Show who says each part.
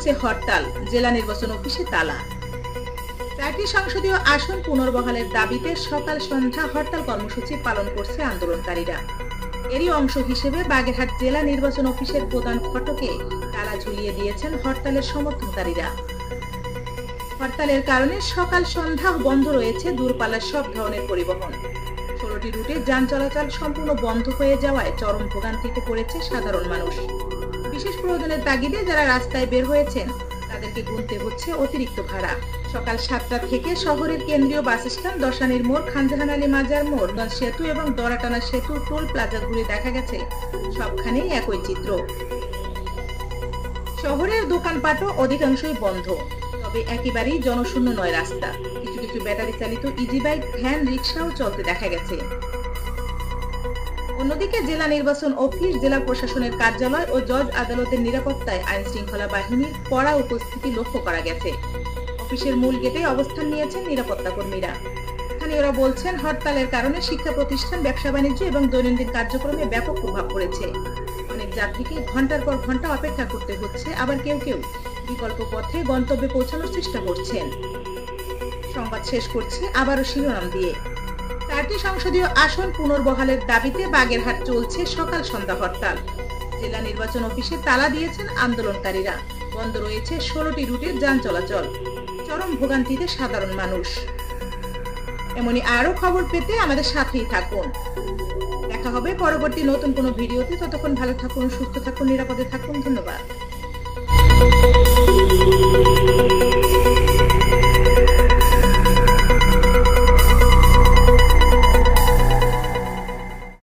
Speaker 1: চলছে হরতাল, জেলা নির্বাচন অফিসে তালা। 4টি সংসদীয় আসন পুনর্বহালের দাবিতে সকাল সন্ধ্যা হরতাল কর্মসূচি পালন করছে আন্দোলনকারীরা। এরই অংশ হিসেবে বাগেরহাট জেলা নির্বাচন অফিসের প্রধান ফটকে তালা ঝুলিয়ে দিয়েছেন হরতালের সমর্থনকারীরা। হরতালের কারণে সকাল সন্ধ্যা বন্ধ রয়েছে দূরপাল্লার সব ধরনের পরিবহন। 16টি রুটে যান চলাচল সম্পূর্ণ বন্ধ হয়ে যাওয়ায় চরম ভোগান্তিতে পড়েছে সাধারণ মানুষ। বিশেষ প্রয়োজনের তাগিদে যারা রাস্তায় বের হয়েছেন তাদেরকে গুনতে হচ্ছে অতিরিক্ত ভাড়া। সকাল 7টা থেকে শহরের কেন্দ্রীয় বাস স্ট্যান্ড, দশানীর মোড়, খানজাহান আলী মাজার মোড়, গঞ্জ সেতু এবং দরাটানা সেতু টোল প্লাজা ঘুরে দেখা গেছে সবখানেই একই চিত্র। শহরের দোকানপাটও অধিকাংশই বন্ধ, তবে একেবারেই জনশূন্য নয় রাস্তা। কিছু কিছু ব্যাটারি চালিত ইজি বাইক, ভ্যান, রিক্সাও চলতে দেখা গেছে। অন্যদিকে জেলা নির্বাচন অফিস, জেলা প্রশাসনের কার্যালয় ও জজ আদালতের নিরাপত্তায় আইন শৃঙ্খলা বাহিনীর কড়া উপস্থিতি লক্ষ্য করা গেছে। অফিসের মূল গেটে অবস্থান নিয়েছেন নিরাপত্তা কর্মীরা। স্থানীয়রা বলছেন, হরতালের কারণে শিক্ষা প্রতিষ্ঠান, ব্যবসা বাণিজ্য এবং দৈনন্দিন কার্যক্রমে ব্যাপক প্রভাব পড়েছে। অনেক যাত্রীকে ঘন্টার পর ঘন্টা অপেক্ষা করতে হচ্ছে, আবার কেউ কেউ বিকল্প পথে গন্তব্যে পৌঁছানোর চেষ্টা করছেন। সংবাদ শেষ করছি আবারও শিরোনাম দিয়ে। 4টি সংসদীয় আসন পুনর্বহালের দাবিতে বাগেরহাট চলছে সকাল সন্ধ্যা হরতাল। জেলা নির্বাচন অফিসে তালা দিয়েছেন আন্দোলনকারীরা। বন্ধ রয়েছে 16টি রুটের যান চলাচল। চরম ভোগান্তিতে সাধারণ মানুষ। এমনই আরো খবর পেতে আমাদের সাথেই থাকুন। দেখা হবে পরবর্তী নতুন কোনো ভিডিওতে। ততক্ষণ ভালো থাকুন, সুস্থ থাকুন, নিরাপদে থাকুন। ধন্যবাদ।